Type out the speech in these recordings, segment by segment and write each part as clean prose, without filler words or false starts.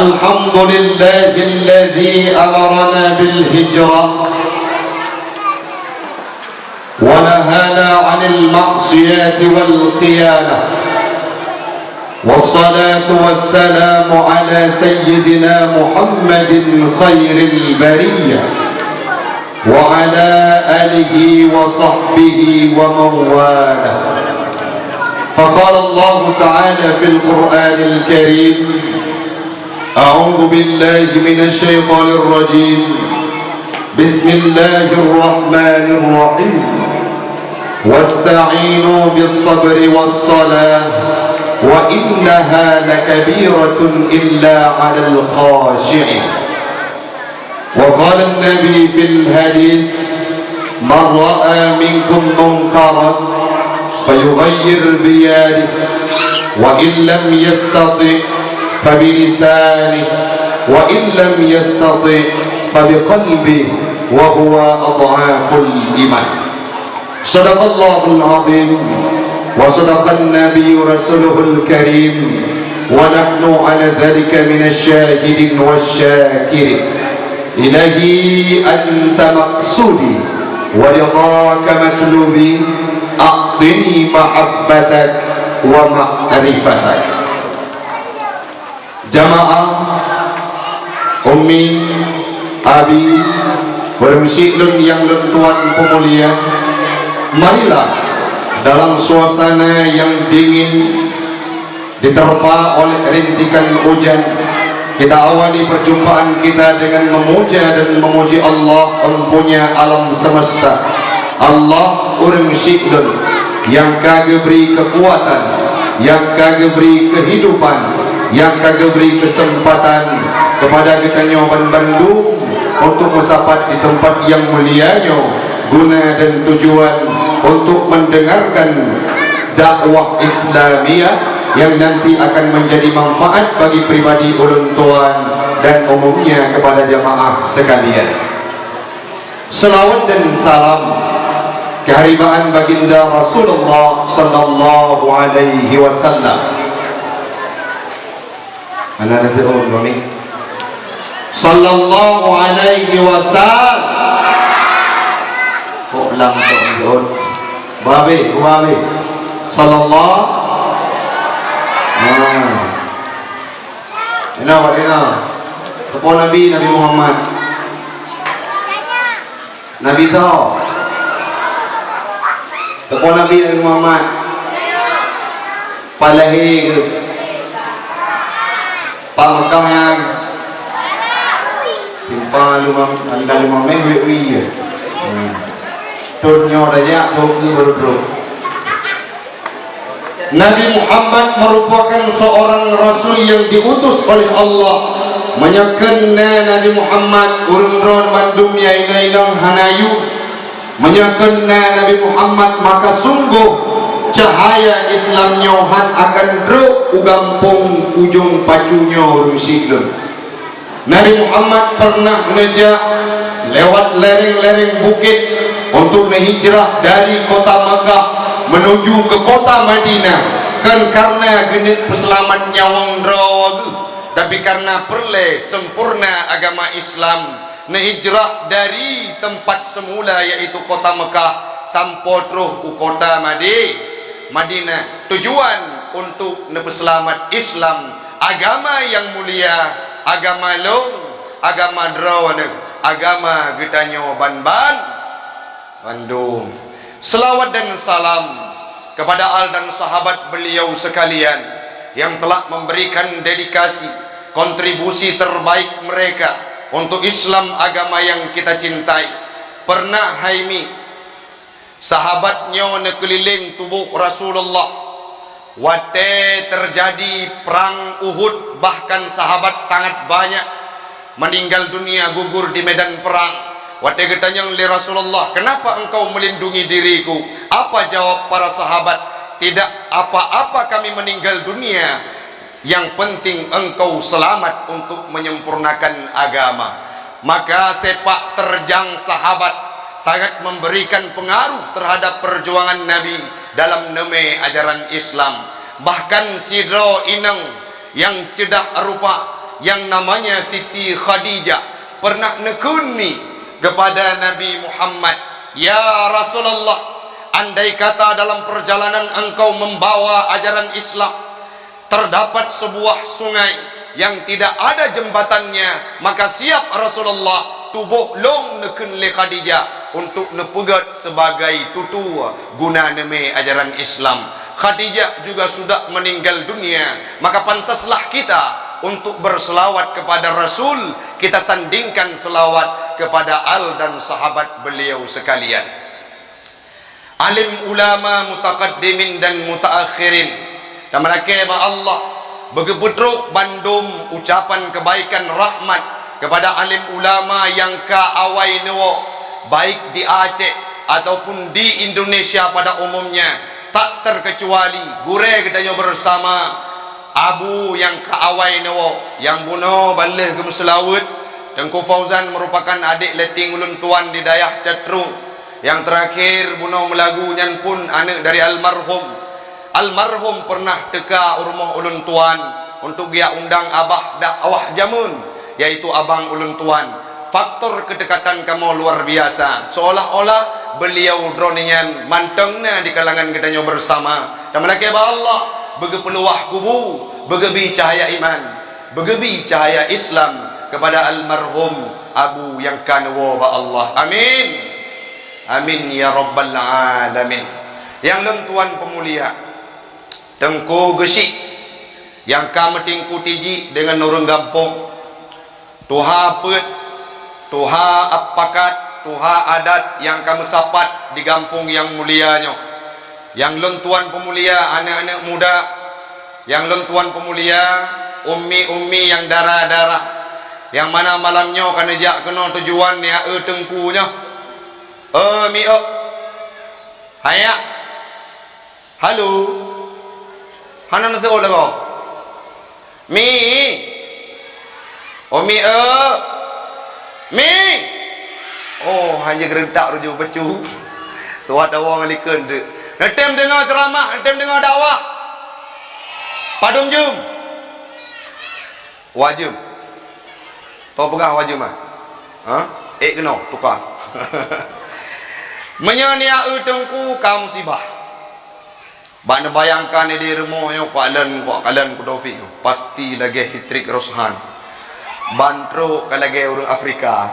الحمد لله الذي أمرنا بالهجرة ونهانا عن المعصيات والخيانة، والصلاة والسلام على سيدنا محمد خير البرية وعلى آله وصحبه ومن والاه. فقال الله تعالى في القرآن الكريم: أعوذ بالله من الشيطان الرجيم، بسم الله الرحمن الرحيم، واستعينوا بالصبر والصلاة وإنها لكبيرة إلا على الخاشعين. وقال النبي في الحديث: من رأى منكم منكرا فيغير بيده وإن لم يستطع فبلسانه وإن لم يستطع فبقلبه وهو أضعاف الإيمان. صدق الله العظيم وصدق النبي رسوله الكريم ونحن على ذلك من الشاهدين والشاكرين. إلهي أنت مقصودي ورضاك مطلوبي، أعطني محبتك ومعرفتك. Jamaah, Ummi, Abi, bermusyiklun yang lentuan pemulia, marilah dalam suasana yang dingin diterpa oleh rintikan hujan, kita awali perjumpaan kita dengan memuja dan memuji Allah Empunya alam semesta. Allah urang syiklun yang kagak beri kekuatan, yang kagak beri kehidupan, yang kagak beri kesempatan kepada kita nyoban Bandung untuk musapat di tempat yang mulianya, guna dan tujuan untuk mendengarkan dakwah Islamiyah yang nanti akan menjadi manfaat bagi pribadi ulun tuan dan umumnya kepada jamaah sekalian. Selawat dan salam keharibaan baginda Rasulullah sallallahu alaihi wasallam. Ana nanti kami sallallahu alaihi wasallam. Kok lang to babe sallallahu Kepo Nabi Muhammad Nabi tau Kepo Nabi Muhammad Palahi ke Pamekah yang Timpa anda lumang minggu Tunyo daya Tuki berberuk. Nabi Muhammad merupakan seorang Rasul yang diutus oleh Allah. Menyakenna Nabi Muhammad urun-urun mandum ya inailang hanayu. Menyakenna Nabi Muhammad maka sungguh cahaya Islam nyohan akan druk ugampung ujung pacunya rusiklun. Nabi Muhammad pernah ngejak lewat lereng-lereng bukit untuk menghijrah dari kota Makkah menuju ke kota Madinah, kan karena genit peselamat nyawang drawagu, tapi karena perle sempurna agama Islam nehijrah dari tempat semula yaitu kota Mekah sampai terus ke kota Madinah, tujuan untuk nepeselamat Islam, agama yang mulia, agama long, agama drawana, agama getanyo Bandung. Selawat dan salam kepada al dan sahabat beliau sekalian yang telah memberikan dedikasi, kontribusi terbaik mereka untuk Islam, agama yang kita cintai. Pernah haimi sahabatnya nekeliling tubuh Rasulullah wate terjadi perang Uhud, bahkan sahabat sangat banyak meninggal dunia, gugur di medan perang. Wate getanyang li Rasulullah, kenapa engkau melindungi diriku? Apa jawab para sahabat? Tidak apa-apa kami meninggal dunia, yang penting engkau selamat untuk menyempurnakan agama. Maka sepak terjang sahabat sangat memberikan pengaruh terhadap perjuangan Nabi dalam neme ajaran Islam. Bahkan sidro inang yang cedak rupa yang namanya Siti Khadijah pernah nekuni kepada Nabi Muhammad, "Ya Rasulullah, andai kata dalam perjalanan engkau membawa ajaran Islam terdapat sebuah sungai yang tidak ada jembatannya, maka siap Rasulullah tubuh long neken le Khadijah untuk nepegat sebagai tutu guna neme ajaran Islam." Khadijah juga sudah meninggal dunia, maka pantaslah kita untuk berselawat kepada Rasul. Kita sandingkan selawat kepada al dan sahabat beliau sekalian. Alim ulama mutaqaddimin dan mutaakhirin, dan mereka Allah begebudruk bandum ucapan kebaikan rahmat kepada alim ulama yang ka awai newo, baik di Aceh ataupun di Indonesia pada umumnya, tak terkecuali gure kita bersama Abu yang ka awai newo, yang buno baleh ke Selawut. Tengku Fauzan merupakan adik leting ulun tuan di Dayak Catrung. Yang terakhir buno melagu nyan pun anak dari almarhum. Almarhum pernah teka rumah ulun tuan untuk dia undang abah dakwah jamun, yaitu abang ulun tuan. Faktor kedekatan kamu luar biasa, seolah-olah beliau dronian mantengna di kalangan kita bersama. Dan mereka Allah begepeluah kubu, begebi cahaya iman, begebi cahaya Islam kepada almarhum Abu yang kanwa ba Allah. Amin, amin ya rabbal alamin. Yang lentuan pemulia Tengku Gesik yang kameting kutiji dengan orang gampung, tuha pet, tuha apakat, tuha adat yang kamu sapat di kampung yang mulianya. Yang lentuan pemulia anak-anak muda, yang lentuan pemulia ummi-ummi yang darah-darah, yang mana malamnya kan jak kena tujuan ni tengkunya. Mi hayak. Halo. Hana nanti lagu. Mi. Mi Mi. Oh, hanya gerentak rujuk becu. Tu ada orang ngalikan tu. Netem dengar ceramah, netem dengar dakwah. Padum jum. Wajib. Tahu pegang wajib mah? Ha? Kena tukar. Menyania tengku kaum musibah. Bana bayangkan di rumahnya Pak Alan Kudofik pasti lagi hitrik Roshan. Bantro kalagi orang Afrika.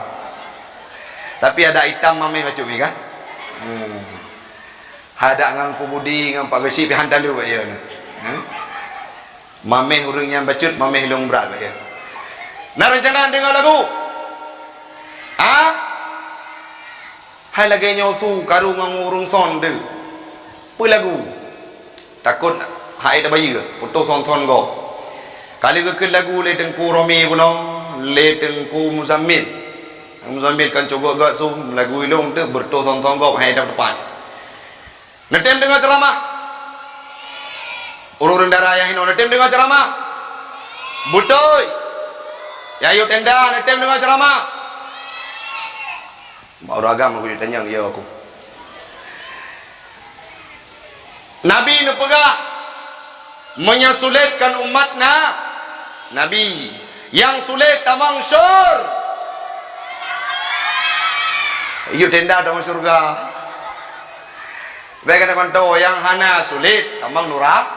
Tapi ada hitam mami macam ni kan? Ada ngang kumudi ngang Pak Gesik pihan dalu ba ya. Mameh urang yang bacut, mameh long berat ba ya. Nak rencana dengar lagu? Hai lagi nyotu karu ngang urung sonde. Pu lagu. Takut hai dah bayi ke? Putus tonton go. Kali ke lagu le Tengku Romi puno, le Tengku Muzammil. Muzammil kan cogok gak sum lagu ilung tu bertus tonton go hai dah depan. Netem dengar ceramah. Urun darah yang hino netem dengar ceramah. Butoy. Ya ayo tenda netem dengar ceramah. Mau agama aku ditanya ya aku. Nabi nu pegah menyesulitkan umatna. Nabi yang sulit tamang syur. Iyo tenda dalam surga. Baik kata konto yang hana sulit tamang nurah.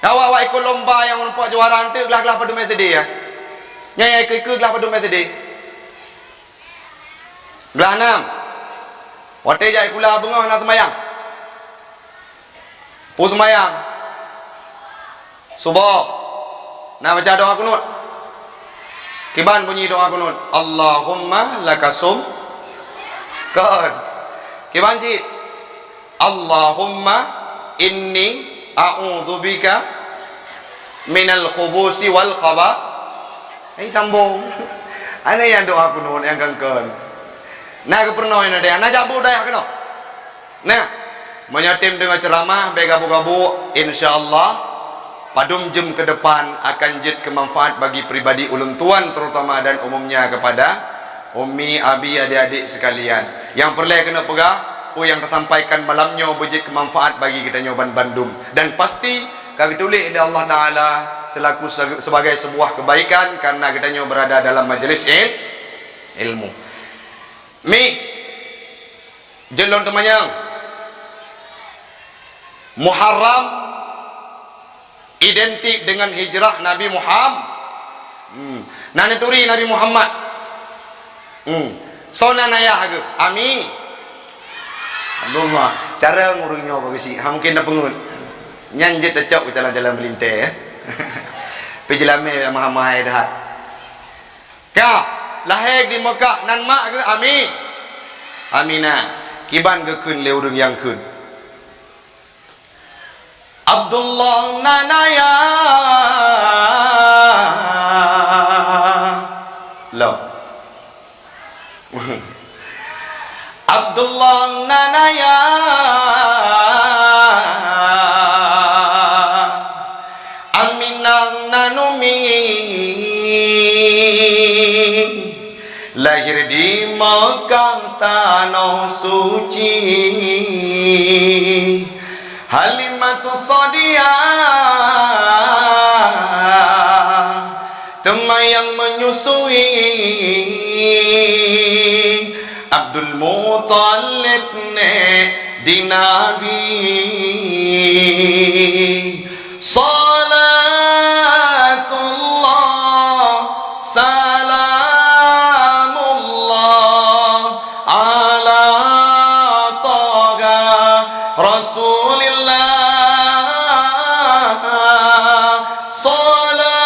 Awak ikut lomba yang nampak juara nanti gelah-gelah pada metode ya. Nyai ikut gelah pada metode. Gelah 6. Wate jai kula bengah nak semayang. Pu semayang. Subuh. Nak baca doa kunut. Kiban bunyi doa kunut. Allahumma lakasum kan. Kiban cik. Allahumma inni a'udzubika minal khubusi wal khabath. Tambung. Ana yang doa kunut yang kangkan. Nah kepernah ini dia. Nah jabu dah kena. Nah menyatim dengan ceramah begabu-gabu, insya-Allah padum jam ke depan akan jid kemanfaat bagi pribadi ulun tuan terutama dan umumnya kepada ummi, abi, adik-adik sekalian. Yang perlu kena pegah, pu yang tersampaikan malamnya berjid kemanfaat bagi kita nyoban Bandung dan pasti kami tulis oleh Allah Ta'ala selaku sebagai sebuah kebaikan karena kita berada dalam majlis ilmu. Mi jelon temannya Muharram identik dengan hijrah Nabi Muhammad. Naneturi Nabi Muhammad. Sona nayah ke? Ami. Abdullah, cara ngurungnya apa sih? Mungkin dah pengut. Nyanjit tercok jalan-jalan melintas ya. Pejilame mahal-mahal dah. Kau lahir di Mekah nan mak ke? Ami. Amina. Kiban ke kun le urung yang kun. Abdullah nanaya. Lo. Abdullah nanaya Aminah nanumi lahir di Mekah tanah suci Halimatus Sadiah teman yang menyusui Abdul Muttalib ne di Nabi Salatullah Salamullah ala taga Rasulillah Salatullah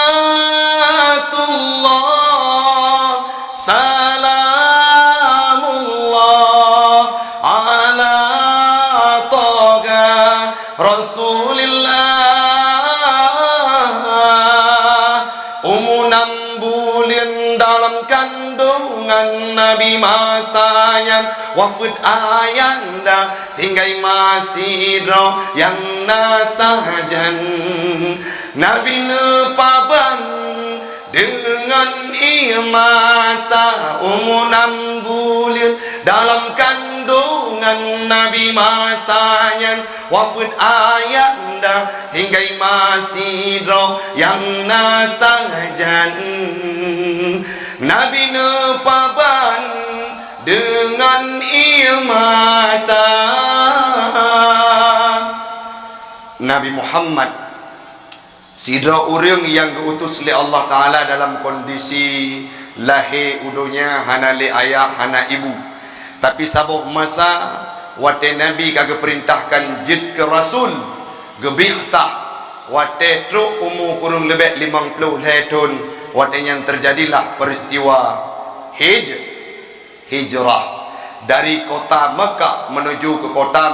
dalam kandungan Nabi masanya wafud ayanda tinggai masih roh yang nasajan Nabi nepaban dengan imata umunan bulir dalam kandungan Nabi masanya wafud ayanda tinggai masih roh yang nasajan Nabi nepaban dengan imata Nabi Muhammad sidra orang yang diutus oleh Allah Ta'ala dalam kondisi lahir udunya hana le ayah hana ibu tapi sabuk masa wate Nabi kagak perintahkan jid ke Rasul gebihsah wate truk umur kurang lebih 50 tahun wate yang terjadilah peristiwa hijrah dari kota Mekah menuju ke kota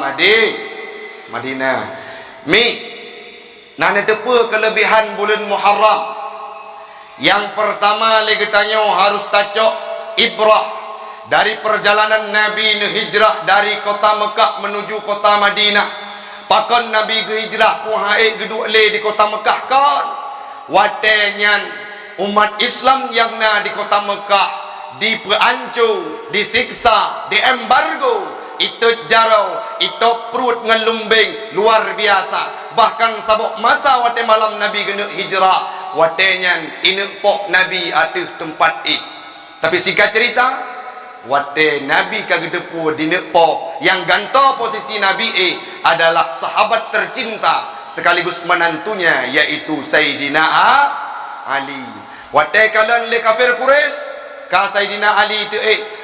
Madinah. Nah, ada apa kelebihan bulan Muharram? Yang pertama lagi tanya harus tacok ibrah dari perjalanan Nabi hijrah dari kota Mekah menuju kota Madinah. Pakon Nabi hijrah ku hae geduk le di kota Mekah kan. Watenyan umat Islam yang na di kota Mekah diperancu, disiksa, diembargo, itu jarau, itu perut ngelumbing luar biasa. Bahkan sabuk masa wate malam Nabi kena hijrah, watenyan inek pok Nabi atuh tempat Tapi singkat cerita, wate Nabi kagedepu dinek pok yang ganto posisi Nabi adalah sahabat tercinta sekaligus menantunya yaitu Sayyidina Ali. Wate kalian le kafir Quraisy ka Sayyidina Ali itu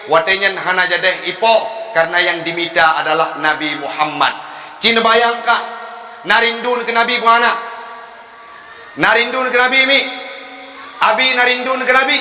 watenyan hana jadeh ipo karena yang diminta adalah Nabi Muhammad. Cina bayangkan narindun ke Nabi buana, narindun ke Nabi mi, abi narindun ke Nabi,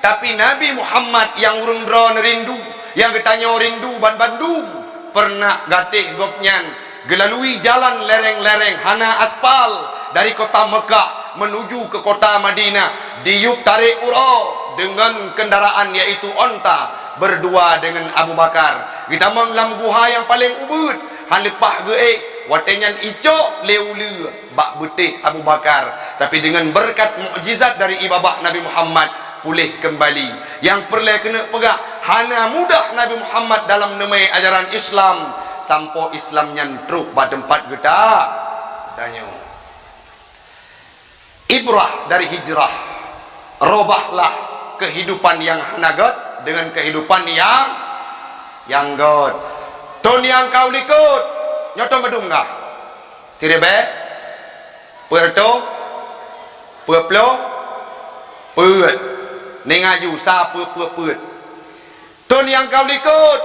tapi Nabi Muhammad yang urung dro nerindu, yang ketanya rindu Bandung pernah gatih gopnyan gelalui jalan lereng-lereng hana aspal dari kota Mekah menuju ke kota Madinah diuk tarik uro dengan kendaraan yaitu onta berdua dengan Abu Bakar. Kita dalam guha yang paling ubud halepah watenyan icok leulu bak betih Abu Bakar, tapi dengan berkat mukjizat dari ibabah Nabi Muhammad pulih kembali. Yang perlu kena pegang hana mudah Nabi Muhammad dalam nemai ajaran Islam sampo Islam nyantrup pada tempat kita danyo Ibrah dari hijrah. Robahlah kehidupan yang hanagat dengan kehidupan yang god. Ton yang kau likut nyoto medunga. Tirebe Puerto Pueblo Puet Nengaju sa puet. Ton yang kau likut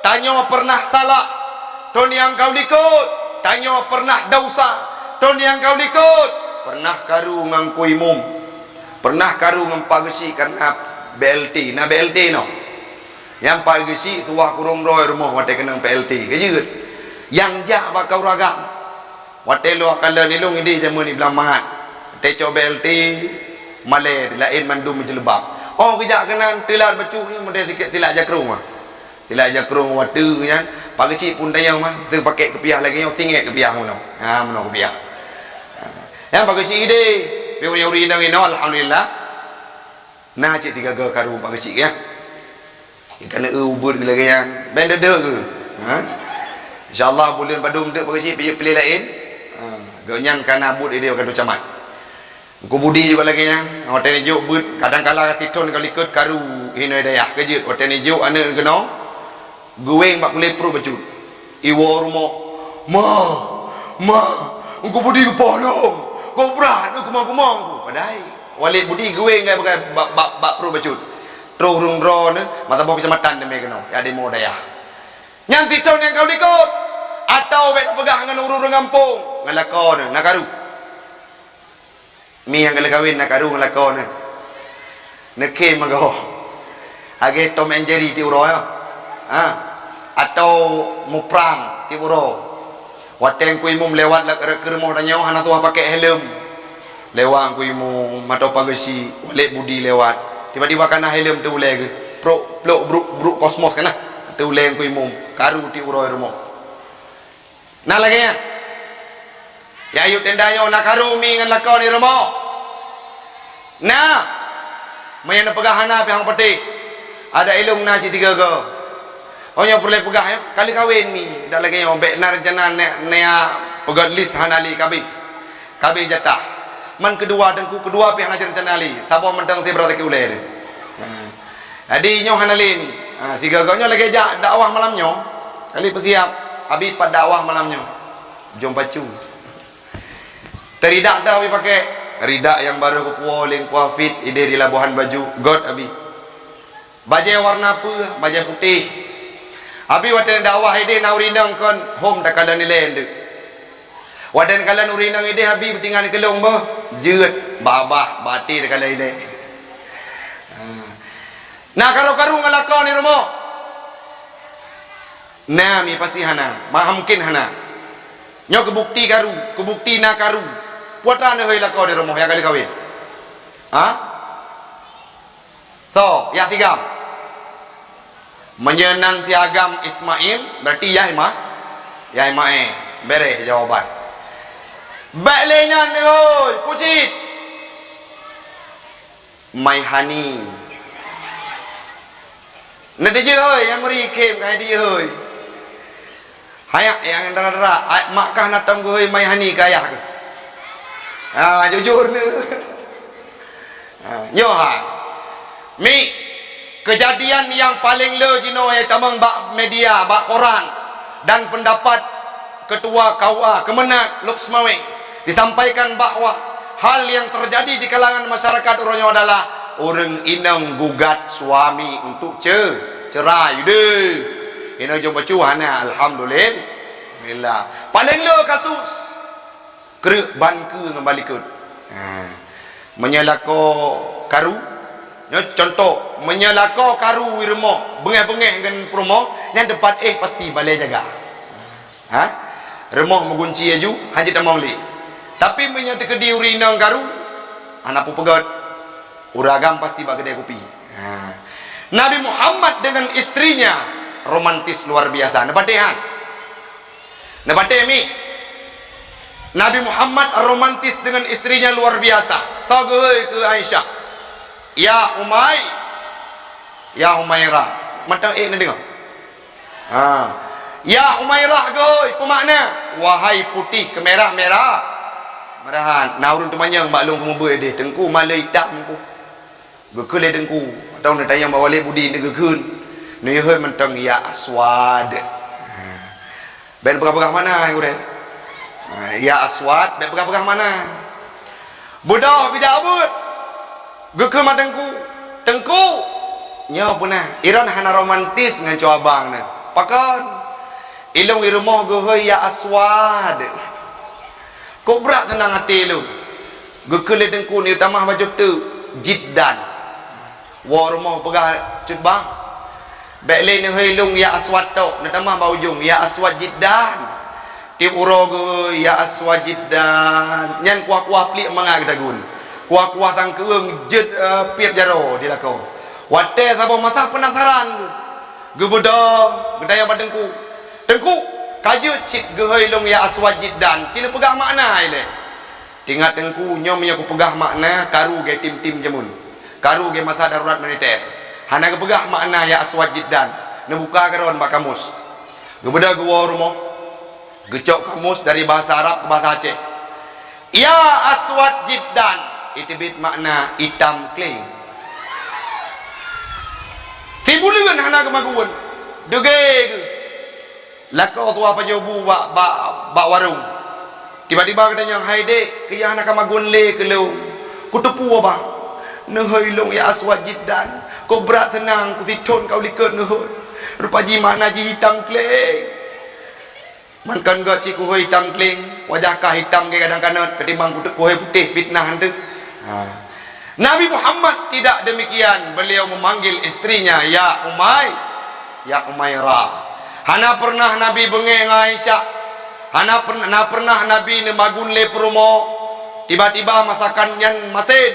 tanya pernah salah. Ton yang kau likut tanya pernah dosa. Ton yang kau likut pernah karu ngangkui mum. Pernah karu ngempagesi karena BLT. Nah BLT no. Yang pagesi tuah kurung roy rumah wate kenang PLT. Kejut. Yang jak bakau ragam. Wate lo akala nilung ini jamu ni bilang mangat. Teco BLT Malay lain mandum jelebab. Oh kejak kenan tilat becu ni model tiket tilat jakrung ah. Tilat jakrung wate nya pagesi pun tayang man tu pakai kepiah lagi yang tinggal kepiah mono. Ha mono kepiah. Yang pagesi ide Piu yang uri indang ino alhamdulillah. Nah cik tiga ke karu pak kecik ya. Kena ubur ke lagi yang benda dek ke. Ha? InsyaAllah bulan padung dek pak kecik pilih lain. Gonyan kana bud ide kadu camat. Ku budi juga lagi yang hotel ni juk bud kadang-kala titon kali ikut karu ino daya kejut hotel ni juk ana kena gueng bak kulit pro bacut. Iwo rumo. Ma. Ku budi ku polong. Kau berat tu kumang-kumang tu. Padahal walik budi gue enggak pakai bak pro bacut. Tro rung ro ne mata bawa kecamatan demi kena. Ya demo daya. Yang titon yang kau ikut atau bet pegang dengan urung ngampung ngalako ne nakaru. Mi yang kala kawin nakaru ngalako ne. Neke magaho. Age Tom and Jerry ti uro ya. Ha. Atau muprang ti uro. Wateng kuimu lewat ke rumah tanya hana tua pakai helm. Lewat kuimu mata pagasi walik budi lewat. Tiba-tiba kana helm tu ulai ke. Bruk kosmos kana. Tu ulai kuimu karu ti uroi rumah. Nah lagi ya. Ya ayo tendanya nak karu mi ngan lakau ni rumah. Nah. Mayan pegahana pihang peti. Ada ilung na tiga go. Oh yang perlu pegah ya kali kawin mi dak lagi yang bek narjana nea pegat list hanali kabi jatah man kedua dengku kedua pihak najar janali tabo mentang ti berarti ulai jadi nyo hanali ni tiga gonyo lagi jak dakwah malamnyo kali bersiap abi pada dakwah malamnyo jom bacu teridak dah abi pakai ridak yang baru ku puoling kuafit ide di Labuhan baju god abi baju warna apa baju putih. Abi waten dakwah ide naurinang kon home takala nilai ndek. Waten kala nurinang ide abi tinggal kelong bah jeut babah bati takala ide. Nah kalau karu ngalakau ni rumah. Nah mi pasti hana, mungkin hana. Nyo kebukti na karu. Puatan hoi lakau di rumah yang kali kawin. Ha? So, ya tiga. Menyenang tiagam Ismail berarti ya ima bere jawaban baklenya ni oi pucit my honey nade je oi yang meri kem kai dia oi hayak yang dara-dara makkah natang oi my honey kaya ke jujur ni nyo ha mi kejadian yang paling lejino tamang bak media, bak koran dan pendapat ketua KUA Kemenak Luxmawe disampaikan bahwa hal yang terjadi di kalangan masyarakat uronyo adalah orang inang gugat suami untuk cerai deh. Ino jom bacuana alhamdulillah. Paling le kasus kerek banke ngembali ke. Menyelako karu contoh menyelako karu wirmo bengeh-bengeh dengan promo yang depan pasti balai jaga remoh mengunci aju hajit among li tapi menyatu ke diuri nang karu anak pegat uragam pasti bagi kedai kopi Nabi Muhammad dengan istrinya romantis luar biasa nabatehan mi Nabi Muhammad romantis dengan istrinya luar biasa tagoy ke Aisyah ya Umairah matang nak dengar ya Umairah goy pemakna wahai putih kemerah-merah marahan naurun tu manyang maklum pemubur dia tengku malai hitam ku gekele dengku atau nak tayang bawa le budi ni gegeun ni heu mentang ya aswad ben berapa mana urang ya aswad ben berapa mana budak bidak abut geke madengku tengku nya punah iran hana romantis ngan cu abang na pakon ilung irumah ge ya aswad kok berat tenang hati lu gekele dengku ni tamah baju tu jiddan wa rumah pegah cut bang bek le ni hilung ya aswad tok na tamah ba ujung ya aswad jiddan ti uro ge ya aswad jiddan nyan kuah-kuah plik mangak dagun kuah-kuah tang keung jed piep jaro dilakau wate sabo mata penasaran ge bodong gedaya badengku tengku kajut cik ge hilung ya aswad jiddan cina pegah makna ile tingat tengku nyom nya ku pegah makna karu ge tim-tim jamun karu ge masa darurat militer hana ge pegah makna ya aswad jiddan ne buka karon ba kamus ge beda ge wa rumah gecok kamus dari bahasa Arab ke bahasa Aceh ya aswad jiddan itibit makna hitam kling sibuleun hana ge maguun dege ge lakau tua pajobu bak warung tiba-tiba katanya hai dek ke yang nak magun le ke lu kutepu abang nehoilong ya aswad jiddan kau berat tenang ku titon kau liket nehoi rupa ji mana ji hitam kleng mankan gak ciku hitam kleng wajah kah hitam ke kadang-kadang ketimbang kutepu putih fitnah hantu Nabi Muhammad tidak demikian beliau memanggil istrinya ya Umairah hana pernah Nabi bengeng Aisyah hana pernah Nabi nemagun le promo tiba-tiba masakan nyan masin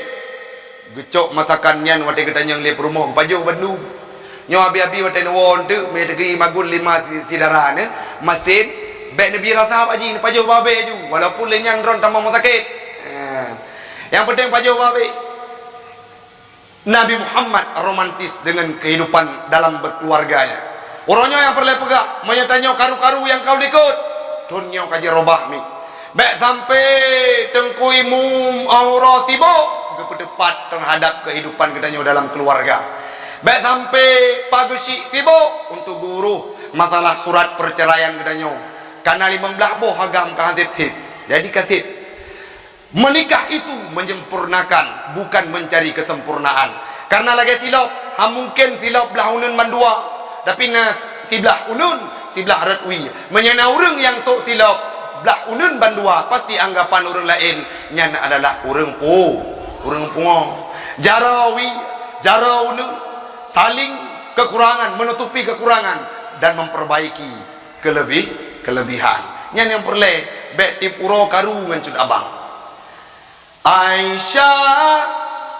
gecok masakan nyan wate ketanyang le promo paju Bandung nyo abi-abi wate won tu me degi magun 5 tidarane masin bek nabi rasa baji paju babe ju walaupun le nyan ron tambah sakit yang penting paju babe Nabi Muhammad romantis dengan kehidupan dalam berkeluarganya orangnya yang perlu pegak menyatanya karu-karu yang kau ikut tunyo kaji robah mi bek sampai tengkuimu aura sibuk kepedepat terhadap kehidupan kita dalam keluarga bek sampai pagusi sibuk untuk guru masalah surat perceraian kita karena 15 boh agam kahasib jadi kasib menikah itu menyempurnakan bukan mencari kesempurnaan karena lagi silap mungkin silap belah unun mandua tapi na siblah unun siblah ratwi menyana orang yang sok silap belah unun bandua pasti anggapan orang lain nyana adalah orang pungo jarawi jara unun saling kekurangan menutupi kekurangan dan memperbaiki kelebihan nyana yang perle bek tip uro karu ngan cud abang Aisyah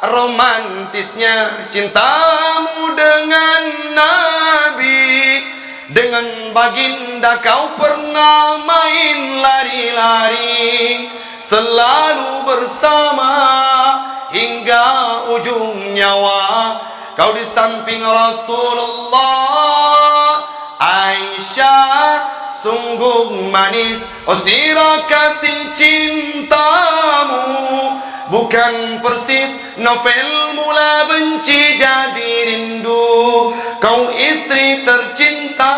romantisnya cintamu dengan Nabi dengan baginda kau pernah main lari-lari selalu bersama hingga ujung nyawa kau di samping Rasulullah Aisyah sungguh manis sirah kasih cintamu bukan persis novel mula benci jadi rindu kau istri tercinta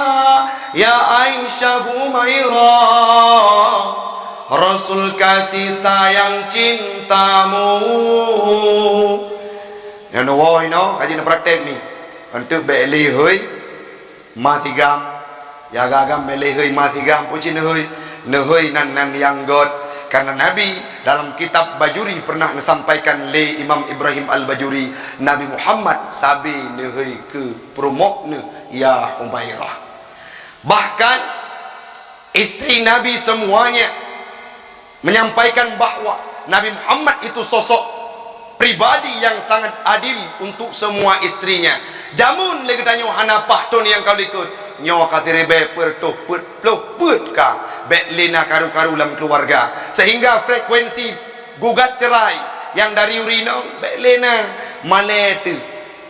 ya Aisyah Humairah Rasul kasih sayang cintamu yang no kaji na praktek ni untuk beli hoi mati gam ya gagam beli hoi mati gam puji hoi nan yang god karena Nabi dalam kitab Bajuri pernah menyampaikan le Imam Ibrahim Al-Bajuri Nabi Muhammad sabi nehoi ke promokne ya Umairah bahkan istri Nabi semuanya menyampaikan bahwa Nabi Muhammad itu sosok pribadi yang sangat adil untuk semua istrinya jamun lagi tanya hanapah ton yang kau ikut nyawa katirebe pertuh put ka bek lena karu-karu dalam keluarga sehingga frekuensi gugat cerai yang dari urino bek lena maletu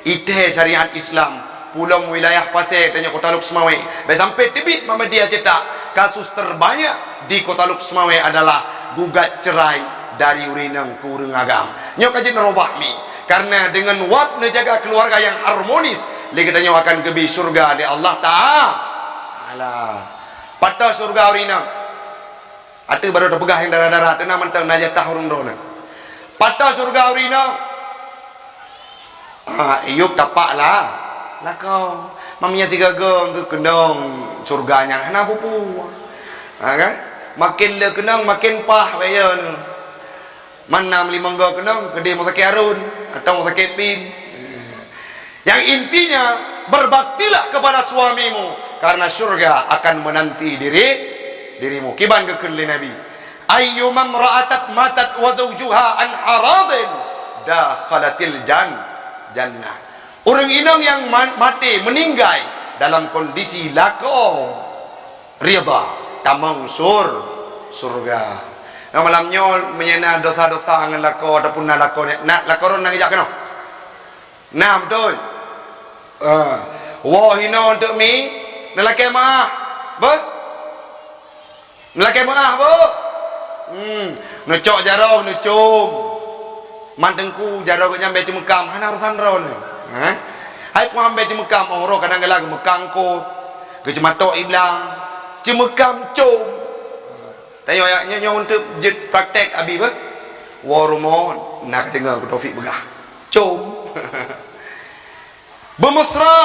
ite syariat Islam pulang wilayah Pasir tanya Kota Luk Semawe bek sampai tibit Muhammadiyah cetak kasus terbanyak di Kota Luk Semawe adalah gugat cerai dari urinang kurang agam. Nyo kaji nerobah mi. Karena dengan wat jaga keluarga yang harmonis, lagi kita akan ke surga di Allah Ta'ala. Patah surga urinang. Atu baru terpegah yang darah-darah. Tena mentang najatah urung dona. Patah surga urinang. Iyuk tapak lah. Lah kau. Maminya 3 gong tu kendong surganya. Hana pupu. Kan? Makin le kenang makin pah bayan. Mana 5 gong kenang gede mau sakit arun atau mau sakit pin. Yang intinya berbaktilah kepada suamimu karena surga akan menanti dirimu. Kiban ke kunli Nabi. Ayyumam ra'atat matat wa zawjuha an haradin dakhalatil jannah. Orang inang yang mati meninggal dalam kondisi lako ridha tamang surga. Yang malamnya menyena dosa-dosa dengan lako ataupun nak lako nak lakoron nang ijak kena. Nah betul. Wah hina untuk mi nelaki maah. Bet. Nelaki maah bu. Nucok jarau nucum. Mandengku jarau nyampe cemekam hana urusan ron. Hai pun ambil cemekam orang kadang-kadang mekangkut. Ke cematok iblang. Cemekam cum. Tanya ayaknya untuk jet praktek abi bet. Warumon nak tengah ke Taufik begah. Cum. Bermesra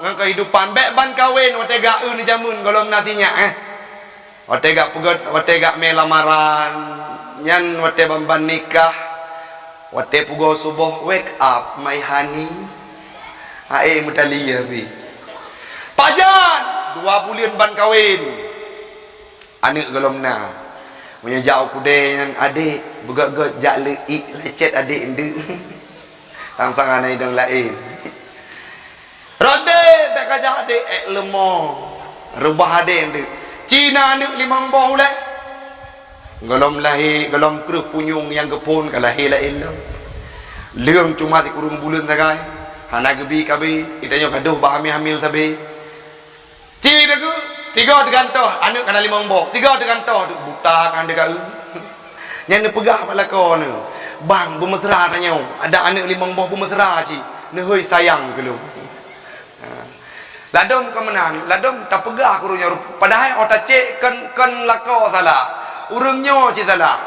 dengan kehidupan bek ban kawin watega ni jamun golong nantinya watega pegot watega me lamaran nyan wate bamban nikah wate pugo subuh wake up my honey ae mutalia bi pajan 2 bulan ban kawin anak golong na punya jauh kude yang adik begot-got jak leik lecet adik ende tang-tang anai dang lain Rade beka jadi lemong rubah ade ende Cina ande 5 boh le golom lahir golom kru punyung yang gepun kalahir la ilmu leung cuma ti kurung bulan sagai hana gebi kabe itanyo gaduh bahami hamil tabe Cina ku 3 digantoh anak kana 5 boh 3 digantoh buta kan dekat yang ne pegah balakon bang bermesra tanya ada anak 5 boh bermesra ci ne hoi sayang ke lu ladom kemenang ladom tak pegah kurunya padahal otak cek kan lako salah urungnya ci salah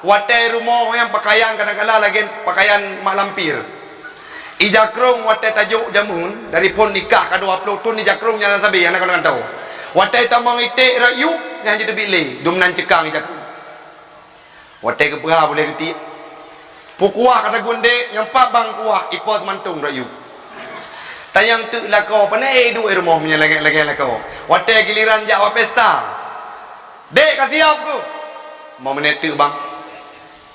watai rumah yang pakaian kadang-kadang lagi pakaian mak lampir ijakrong watai tajuk jamun dari pon nikah ka 20 tun ijakrong nyala sabi anak kan tahu watai tamang itik rakyuk yang jadi bile dumnan cekang ijakrong watai ke pegah boleh geti pukuah kata gunde yang 4 bang kuah ipot mantung rakyuk tayang tu lako panai du rumah punya lagi lako watai giliran jak wa pesta dek kasiap ku mau menit tu bang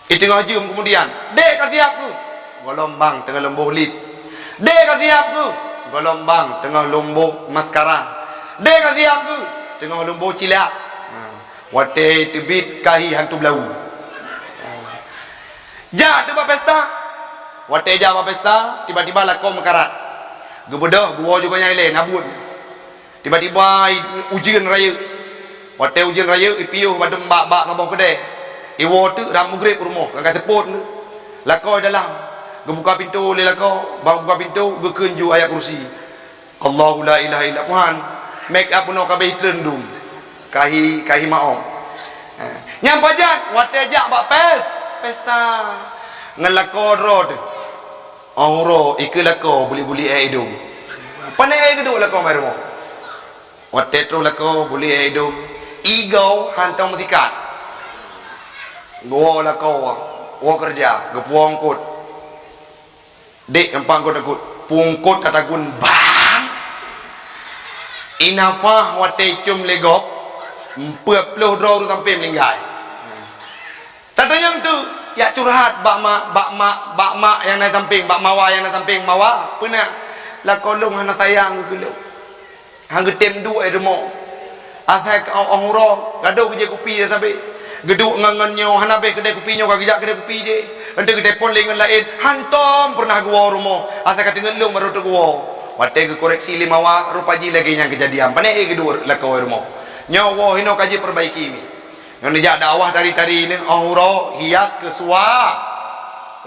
itu ngajum kemudian dek kasiap ku golombang tengah lembuh lip dek kasiap ku golombang tengah lembuh maskara dek kasiap ku tengah lembuh cilak watai tebit kahi hantu belau jak tu ba pesta watai jak ba pesta tiba-tiba lako mekarat gebedah gua juga nyai le nabut tiba-tiba ujian raya watai ujian raya ipiuh badem bak-bak sabong kedai iwo tu ram mugrib rumah angkat teput lakau dalam gebuka pintu le lakau bang buka pintu gekenju ayat kursi Allahu la ilaha illa Tuhan make up no kabeh trendum kahi maom nyampajan watai jak bak pesta ngelakau road Oro ikulako buli-buli hidung. Panai geduk lako mai rumah. Watetro lako buli hidung. Igau hantong metikat. Gua lako kerja, gepuang kot. Dek empang kot akut. Pungkot katagun bang. Inafah watai cum legok. 40 draw tu sampai meninggal. Tata yang tu ya curhat bak mak yang naik samping bak mawa yang naik samping mawa pernah lah kolong hana tayang gelo hang getem du ai demo asai ong ro gaduh kerja kopi ya sabe geduk ngangannya hana be kedai kopi nyo kagak kedai kopi je ente kedai pon lengan lain hantom pernah gua rumo asai ka dengan lu baru tu gua wate ke koreksi limawa rupa ji lagi yang kejadian panai geduk la kau rumo nyawa hino kaji perbaiki ni Yang dijak dakwah dari ni aura hias ke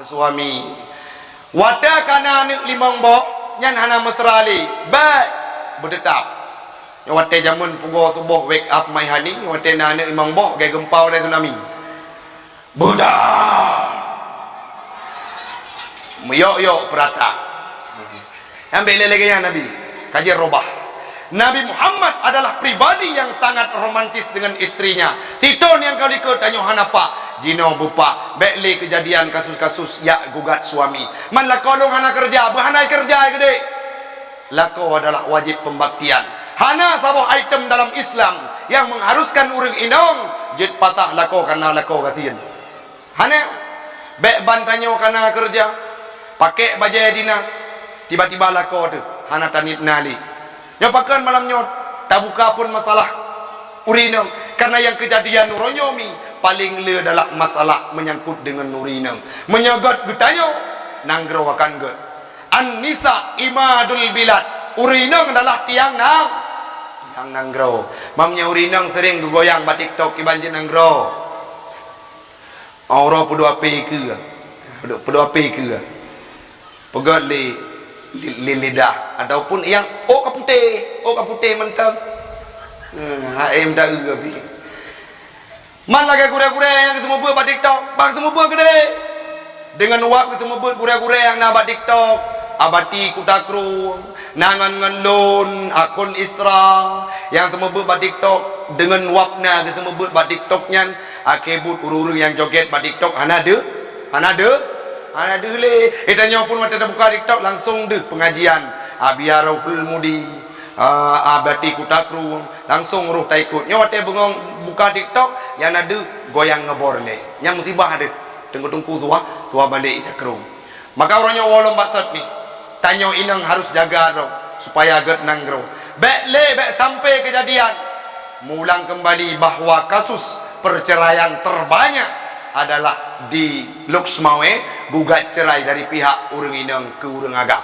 suami. Wada kana ni limang bok nyan hana mesrali. Baik bertetap. Yang wate jamun pugo tubuh wake up mai hani, wate na ni limang bok gaya gempau dari tsunami. Budak. Meyok perata. Ambil lagi yang Nabi kaji robah. Nabi Muhammad adalah pribadi yang sangat romantis dengan istrinya. Titon yang kau ikut tanya hanapa jino bupa bekle kejadian kasus-kasus ya gugat suami. Man lakolong hana kerja, berhanai kerja gede. Lako adalah wajib pembaktian. Hana sabah item dalam Islam yang mengharuskan urang inong jet patah lako karena lako gatiin. Hana bek bantanyo karena kerja, pakai baju dinas, tiba-tiba lako tu hana tanit nali. Nyopakan malam nyot tak buka pun masalah urinang karena yang kejadian nuronyomi paling le adalah masalah menyangkut dengan nurinang menyagat getanyo nanggro akan ge an-nisa imadul bilad urinang adalah tiang nanggro mamnya urinang sering goyang ba TikTok ibanjin nanggro aura pudu ape ke pegat lidah ataupun yang kaputih mentang haim dah gabi man lagi gure-gure yang ketemu buat TikTok bang ketemu buat gede dengan wak ketemu buat gure-gure yang nak buat TikTok abati kutakru nangan ngelon akun Isra yang ketemu buat TikTok dengan wapna ketemu buat TikToknya akebut uru-uru yang joget buat TikTok hana le itanya pun mata dah buka TikTok langsung deh pengajian abiarul mudi abati kutakru langsung ruh tak ikut nyawa teh bengong buka TikTok yang ada goyang ngebor le yang musibah ada tengku-tengku tua balik takru maka orangnya wolom baksat ni tanya inang harus jaga roh supaya agat nanggro bek sampai kejadian mulang kembali bahawa kasus perceraian terbanyak adalah di Luxmawe gugat cerai dari pihak urang inang ke urang agam.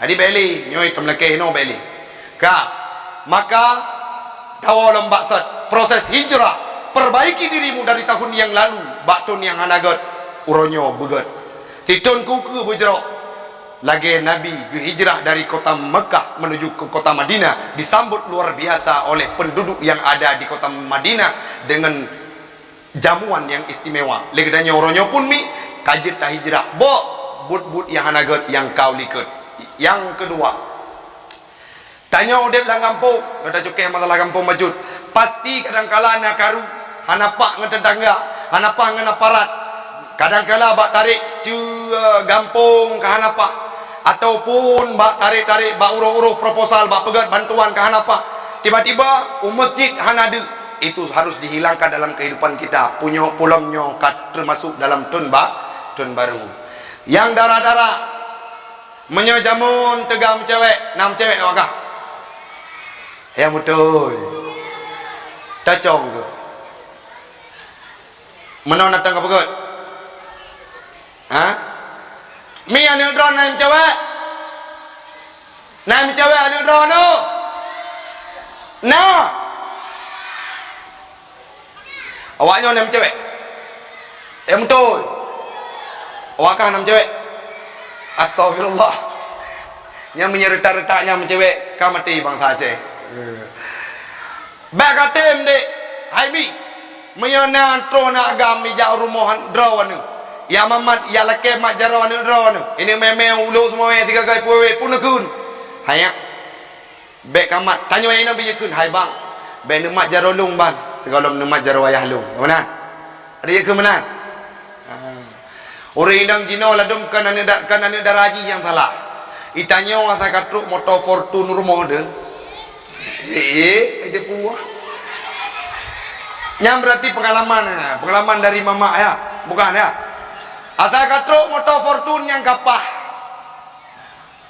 Jadi beli nyoi temlekeh no beli. Maka tawalem baksat proses hijrah perbaiki dirimu dari tahun yang lalu baktun yang hanagat uronyo begat. Titun kuku bujro lagi Nabi hijrah dari kota Mekah menuju ke kota Madinah disambut luar biasa oleh penduduk yang ada di kota Madinah dengan jamuan yang istimewa. Legedanya orangnya pun mi kajit tak hijrah. But yang hanagat yang kau likut. Yang kedua, tanya udep dalam kampung, kata cukai masalah kampung majud. Pasti kadang-kala nak karu, hanapak dengan tetangga, hanapak dengan aparat. Kadang-kala bak tarik gampung ke hanapak, ataupun bak tarik bak uruh-uruh proposal, bak pegat bantuan ke hanapak. Tiba-tiba masjid hanadu. Itu harus dihilangkan dalam kehidupan kita. Punya pulangnya termasuk dalam tun baru. Yang darah-darah menyajamun tegam cewek, 6 cewek wakah. Yang betul. Tacong ke. Mana datang ke pegut? Mi anu drone 6 cewek. 6 cewek anu drone no. Nah. Awaknya 6 cewek. Betul. Awakah 6 cewek. Astagfirullah. Yang menyerta-retanya mencewek kau mati bangsa Aceh. Bak katem dek. Hai mi. Menyana trona agami ja rumohan drawan. Ya mamat ya lake mak jarawan drawan. Ini memang ulu semua 3 kali pun nekun. Hayak. Bek kamat tanya ina bijekun hai bang. Bek mak jarolung bang. Kalau nemat jarwayah lu. Mana? Ada ke mana? Orang indang Cina ladum kan ane daraji yang salah. Itanya asa katruk motor Fortune rumah de. Ide puah. Yang berarti pengalaman dari mama ya, bukan ya? Asa katruk motor Fortune yang kapah.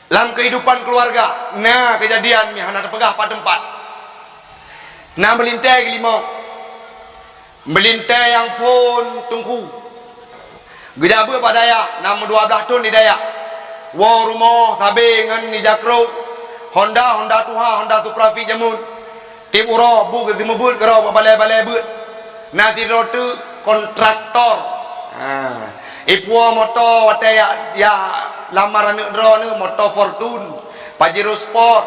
Dalam kehidupan keluarga. Nah, kejadian ni hana terpegah pada tempat. Nah melintai ke 5. Melintai yang pun tungku. Gejabu pada daya. Nama 12 tahun di daya. War rumah tabe dengan ni jakro. Honda Tuha, Honda Tuprafi jamun. Tip uro bu ke zimubut kero balai-balai but. nanti rotu kontraktor. Ipua motor wate ya lamaran dro ni motor Fortune, Pajero Sport,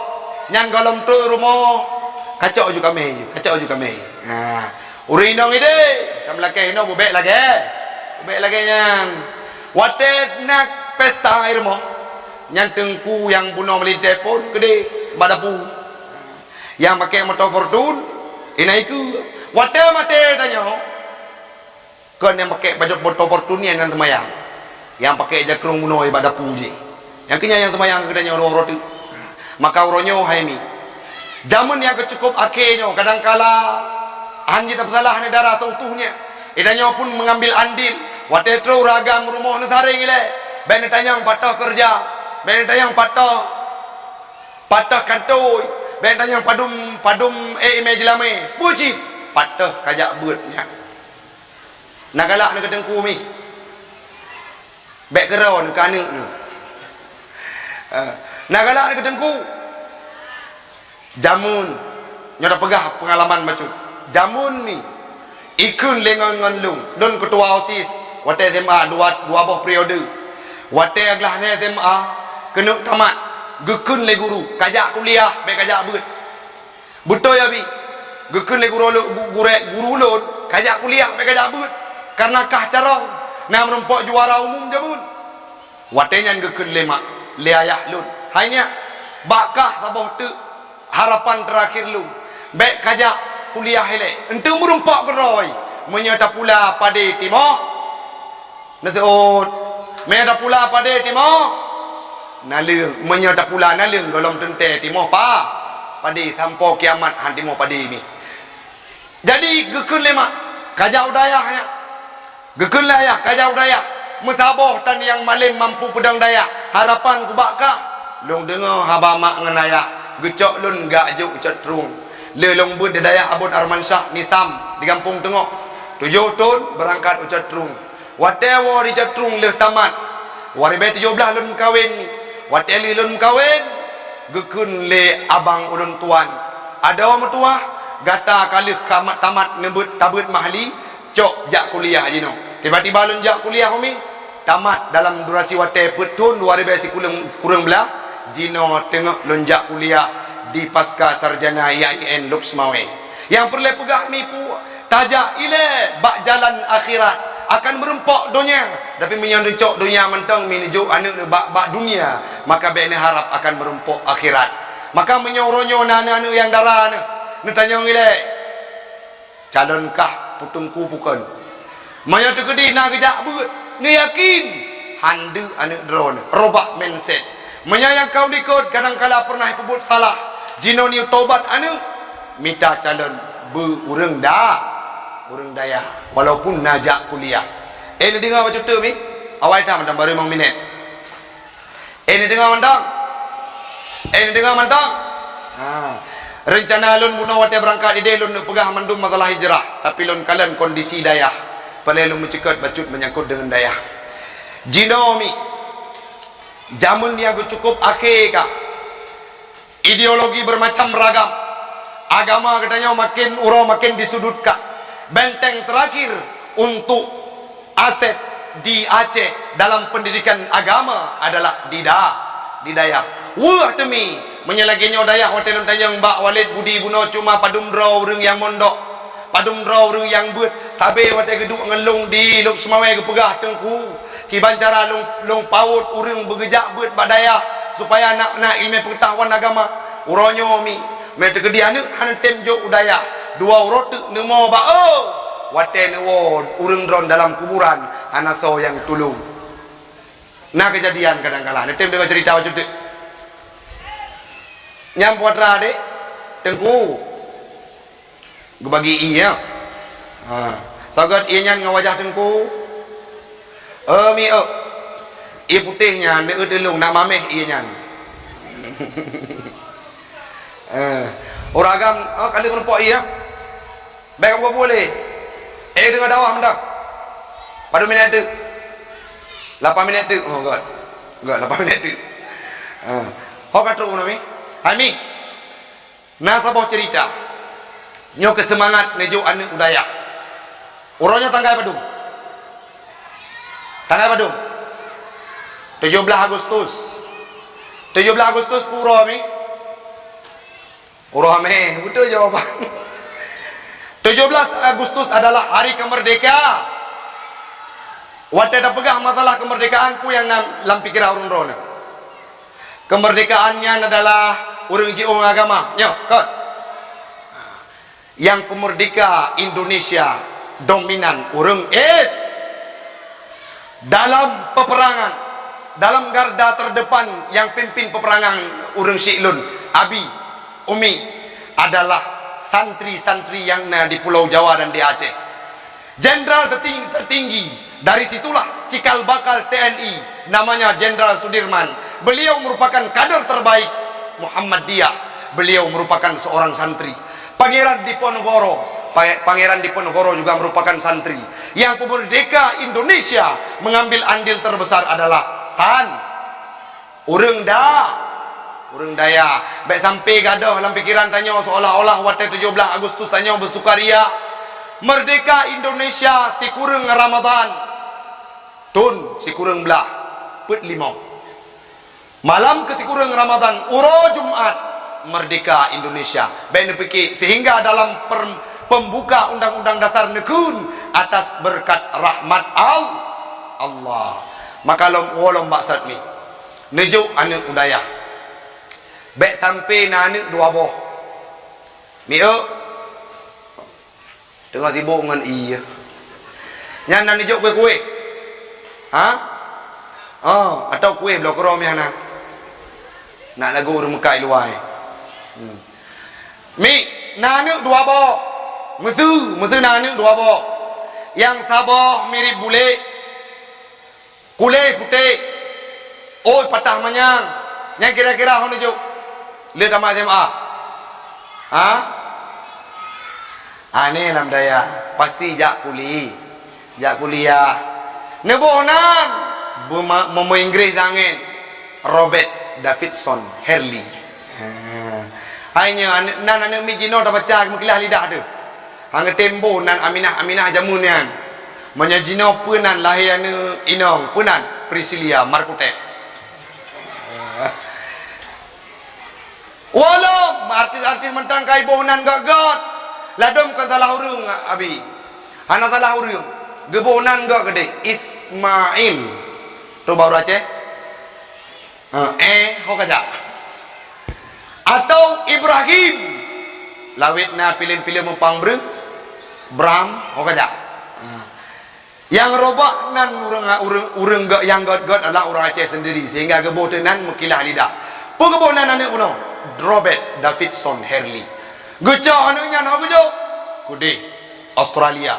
nyan golom tu rumah kacau juga kami. Urinong ide, kam laki no bubek lagi nyan. Wate nak pesta air mo, nyan tengku yang bunuh beli telefon gede badapu. Yang pakai motor Fortune, inaiku. Wate mate tanya. Kan yang pakai baju motor Fortune ni yang semayang. Yang pakai jakrung bunuh badapu je. Yang kenya yang semayang kedanya orang roti. Maka uronyo haimi. Zaman yang cukup akhirnya kadangkala anji tak salah ni darah seutuhnya. Idanya pun mengambil andil. Wate tro ragam rumah ni saring ile. Ben tanya patah kerja. Ben tanya patah kantoi. Ben tanya padum image lame. Puji patah kajak beutnya. Nak galak nak kedengku mi. Background kana ni. Nak galak nak kedengku. Jamun nyoda pegah pengalaman macam jamun ni ikun lengan lun ketua OSIS wate SMA dua buah periode wate aglah ni SMA kena tamat gekun le guru kajak kuliah be kajak betul ya bi gekun le guru lun kajak kuliah be kajak karena kah carong nak merempok juara umum jamun wate nyan gekun le ayah lun hanya bakah taboh tu harapan terakhir lu baik kajak kuliah hele ente merempak geroi menyata pula pada timah nasiot menyata pula pada timah nalung menyata pula nalung golom tente timah pada sampai kiamat han timah pada ini jadi gekun lemak kajak udayahnya gekun layah kajak udayah mutaboh tan yang malim mampu pedang daya harapan kubakah long dengar habama ngenaya gecok lun gak juk cetrung le long bud daya abun Armansyah Nisam di kampung tengok 7 tahun berangkat cetrung wate wo di cetrung le tamat wari be 17 lun kawin wate li lun kawin gekun le abang ulun tuan ada orang tua gata kali kamat tamat nebut tabut mahli cok jak kuliah jino tiba-tiba lun jak kuliah umi tamat dalam durasi wate petun wari be si kurang belah jino tengok lonjak kuliah di pasca sarjana IAIN Luxmawe yang perlu pegah mipu tajak ile bak jalan akhirat akan merempok dunia tapi menyanducok dunia mentang menuju anak bak dunia maka bene harap akan merempok akhirat maka menyoronyo anak-anak yang darah ni tanya ile calonkah putungku bukan maya tegedi nak gejak beut ngeyakin handu anak drone robak mindset menyayang kau dikot kadang-kala pernah pebut salah jino ni taubat anu minta calon urang daya walaupun najak kuliah ni dengar macam tu mi awal dah mandang baru 5 minit ni dengar mandang rencana lun bunuh wate berangkat ide lun pegah mandum masalah hijrah tapi lun kalian kondisi daya pelai lun mencekat bacut menyangkut dengan daya jino mi jamun dia cukup akhir kah ideologi bermacam ragam agama katanya makin disudutkan benteng terakhir untuk aset di Aceh dalam pendidikan agama adalah di daya wah demi menyelaginya daya hotel tanyang Mbak Walid Budi Buno cuma padum draw urang yang mondok padum draw urang yang buat tabe wate geduk ngelung di Luxmawe ke pegah tengku kiban cara long paut urang bergejak beut badaya supaya nak ilmu pengetahuan agama uronyo mi mete kediana hantem jo udaya dua urut nemo ba wate newo urang dron dalam kuburan anaso yang tulung nah kejadian kadang-kala netem dengan cerita macam tu nyam puatra dek tengku gebagi iya tagat iya nyan ngawajah tengku mi ia putihnya ne delung nak mameh ia nyan orang agam kali merempok ia baik apa boleh dengar dawah mendak pada minit tu 8 minit tu enggak 8 minit tu kau kata nami Hami nasabah cerita nyo kesemangat nejo anak udaya Uronya tanggal Badung. Tanggal Badung. 17 Agustus. 17 Agustus puro mi. Puro ame, betul jawaban. 17 Agustus adalah hari kemerdekaan. Waktu dah pegang masalah kemerdekaanku yang dalam pikiran urun rona. Kemerdekaannya adalah urang jiung agama. Nyo, kot. Yang pemerdeka Indonesia dominan urang es dalam peperangan, dalam garda terdepan yang pimpin peperangan urang Syiklun, Abi, Umi adalah santri-santri yang di Pulau Jawa dan di Aceh. Jenderal tertinggi dari situlah cikal bakal TNI, namanya Jenderal Sudirman. Beliau merupakan kader terbaik Muhammadiyah. Beliau merupakan seorang santri. Pangeran Diponegoro juga merupakan santri. Yang pemerdeka Indonesia mengambil andil terbesar adalah urang daya. Baik sampai gaduh dalam pikiran tanya seolah-olah waktu 17 Agustus tanya bersukaria. Merdeka Indonesia si kurang Ramadan. Tun si kurang belah put 5. Malam ke si kurang Ramadan uro Jumat merdeka Indonesia. Baik fikir sehingga dalam pembuka undang-undang dasar nekun atas berkat rahmat Allah. Maka wolom maksud ni. Nejuk anak udaya. Baik sampai anak dua boh. Tengah sibuk dengan iya. Yang nak nejuk kue-kue. Atau kue blok rom yang nak lagu urang Mekah luai. Nanu dua boh. Musuh nanu dua boh. Yang sabah mirip bule. Kulai putih. Patah manyang. Yang kira-kira hon nejuk. Lihat sama SMA. Ini nam daya pasti jak kuliah nebonan mau Inggris angin Robert Davidson Hurley. Hanya nan mijino dah baca mengkilah lidah tu hang tembo nan aminah jamunian menyajino punan lahir inong punan Priscilia Markutet. Walau artis-artis mentang kai bonan gagat ladom kan salah urang abi. Hana salah urang. Gebonan gak gede. Ismail. Tu baru Aceh. Ho kaja. Atau Ibrahim. Lawitna pilih-pilih mempang Bram ho kaja. Yang robak nan urang gak yang god adalah orang Aceh sendiri sehingga gebotenan mekilah lidah. Pu gebonan anak uno. Robert Davidson Hurley. Gecah anaknya nak gujo. Kude Australia,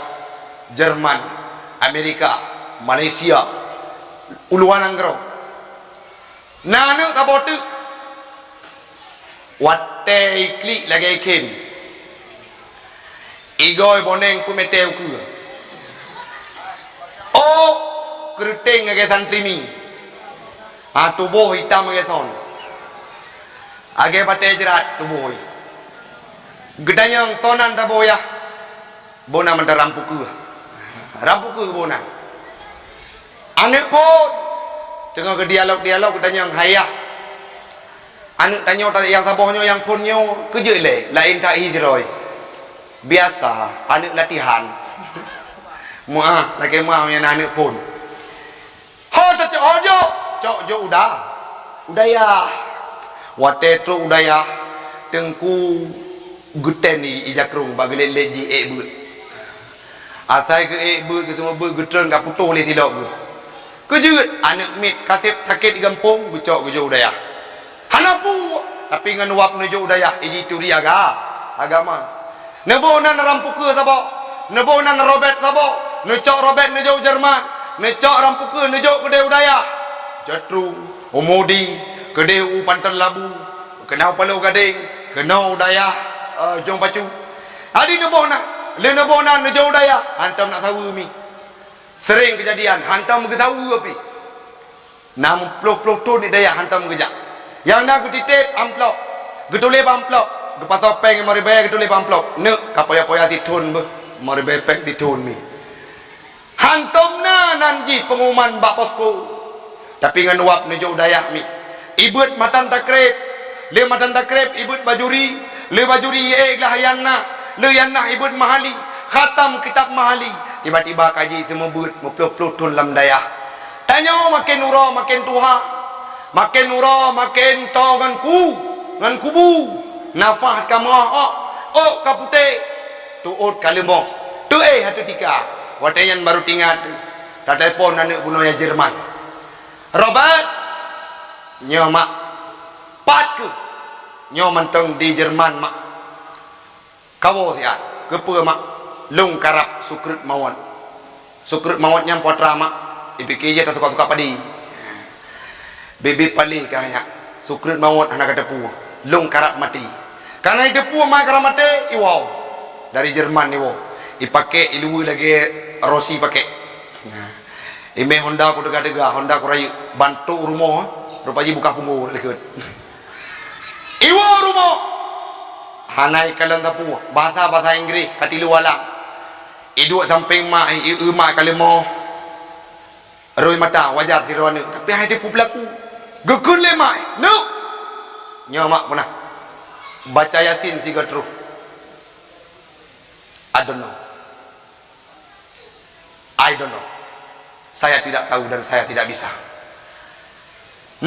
Jerman, Amerika, Malaysia, uluan anggrau. Nana kabotu. Watte ikli lagi ikin. Igoi boneng pumeteu ku. Keruteng ngage santri mi. Tubuh hitam ngage ton. Age pate jerat tubuh. Gedanyang sonan ta boya. Bona menda rampuku. Rampuku bona. Anak pun tengah ke dialog gedanyang hayah. Anak tanya yang sabohnya yang punyo kerja le lain tak hijroi. Biasa anak latihan. Lagi yang anak pun. Cok udah ya. Wate tu udah ya. Tengku guten ni ijakrung bagi leji but. Asai ke but ke semua but gutron ka putuh le tilok bu. Kejut anak mit kasip sakit di kampung gucok gujo udaya. Hanapu tapi ngan wap nujo udaya iji turi agama. Nebonan rampuke sabo. Nebonan Robert sabo. Nucok Robert nujo Jerman. Nucok rampuke nujo kede udaya. Jatru umudi kede pantan labu. Kenau palau gading, kenau udaya jong pacu. Adi nebonan nujo udaya. Hantam nak tahu mi. Sering kejadian hantam tahu api. 60 ton ni daya hantam kerja. Yang nak titip amplop. Getulip amplop. Gepas topeng mari bayar getulip amplop. Nek kapoya-poya titun be. Mari bayar pek titun mi. Hantomna nanji pengumuman bak posko. Tapi ngan wap nejo dayak mi. Ibut matan takrib. Le matan takrib ibut bajuri. Le bajuri lah yanna. Le yanna ibut mahali. Khatam kitab mahali. Tiba-tiba kaji itu mebut mepluh-pluh tun lam dayak. Tanya makin nura makin tuha. Makin nura makin to ngan kubu. Nafah kamah kapute. Tuut kalimong. Tu hatu tika. Watenyan baru tinggal tu. Tak telefon anak gunanya Jerman. Robert nyomak pat ke nyomanteng di Jerman mak kawo siat kepa mak lung karap sukrut mawon nyam potra mak ipike je tukar padi bebe pali kaya sukrut mawon anak depu lung karap mati karena depu mak karap mati iwau dari Jerman iwau ipake ilu lagi Rossi pakai ime Honda ku dega-dega Honda ku rayu bantu rumah rupaji buka punggung lekut iwo rumah hanai kalan tapu bahasa Inggris katilu walang iduk samping mak mak kalimo roi mata wajar tirone tapi hai depu pelaku gekun le mak no nyamak pernah baca Yasin siga terus I don't know saya tidak tahu dan saya tidak bisa.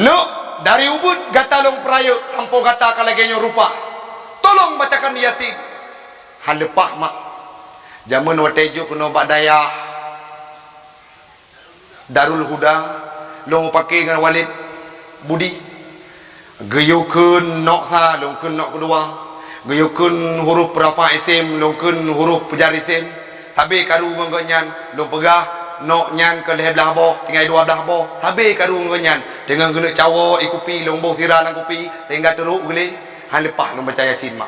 No, dari Ubud gata long prayo sampo gata kalagenyo rupa. Tolong bacakan Yasin. Halepah mak. Jamun watejo kuno badaya. Darul Huda long pakai dengan Walid Budi. Geyukun nok sa long kun nok kedua. Geyukun huruf rafa isim long kun huruf pejar isim. Habis karu ngongonyan long pegah nok nyan ke leh belah boh tinggal dua belah boh habis karu ngonyan dengan guna cawo ikupi lombo sirah lang kupi tinggal teruk gele han lepah long baca Yasin mak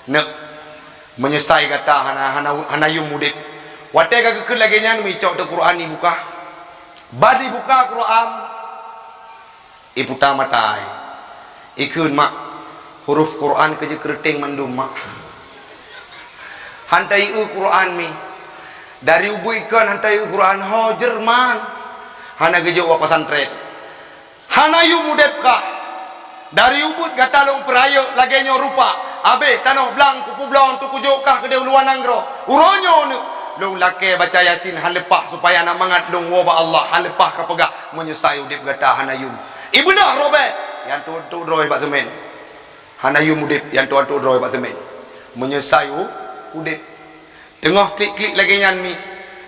nak menyesai kata hana yum mudip wate ka ke lagi nyan mi cok de Quran ni buka badi buka Quran iputa matai ikun mak huruf Quran ke je kerting mandum mak hantai Quran mi dari ubu ikan hantai Quran ho Jerman hana gejo wa pesantren hana yu mudepka dari ubud gatalong perayo lagenyo rupa abe tanoh blang kupu blang tu kujokah ke deuluan anggro uronyo nu long lake baca Yasin han lepah supaya nak mangat long woba Allah han lepah ka pegah menyesai udip gata hana yu ibu dah Robert yang tu droi pak temen hana yu mudip yang tu droi pak temen menyesai udip tengah klik-klik lagi nyan mi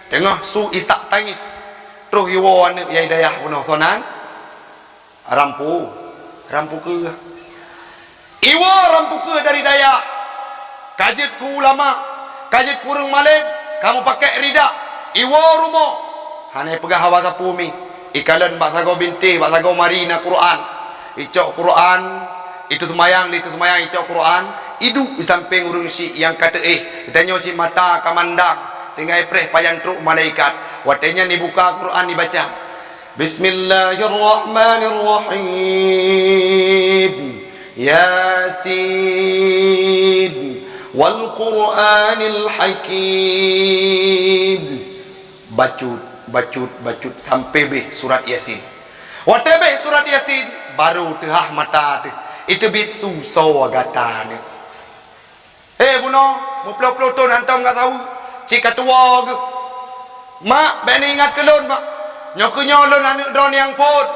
tengah su isak tangis terus iwo anak yang dayah puno sonan rampu ke iwo rampu ke dari dayah kajet ku ulama kajet kurung malim kamu pakai rida iwo rumo hanya pegah hawa sapu mi ikalan bahasa go binti bahasa go marina Quran icok Quran itu tumayang icok Quran idu di samping urung si yang kata danyo si mata kamandang tinggal preh payang truk malaikat watenya ni buka Quran dibaca Bismillahirrahmanirrahim Yasin wal Quranil Hakim bacut sampai be surat Yasin watebe surat Yasin baru tehah mata tu itu bit susah gata ni buno mu plok-plok ton hantam enggak tahu cik tua ke mak bani ingat kelon mak nyokunyo lon anak drone yang pot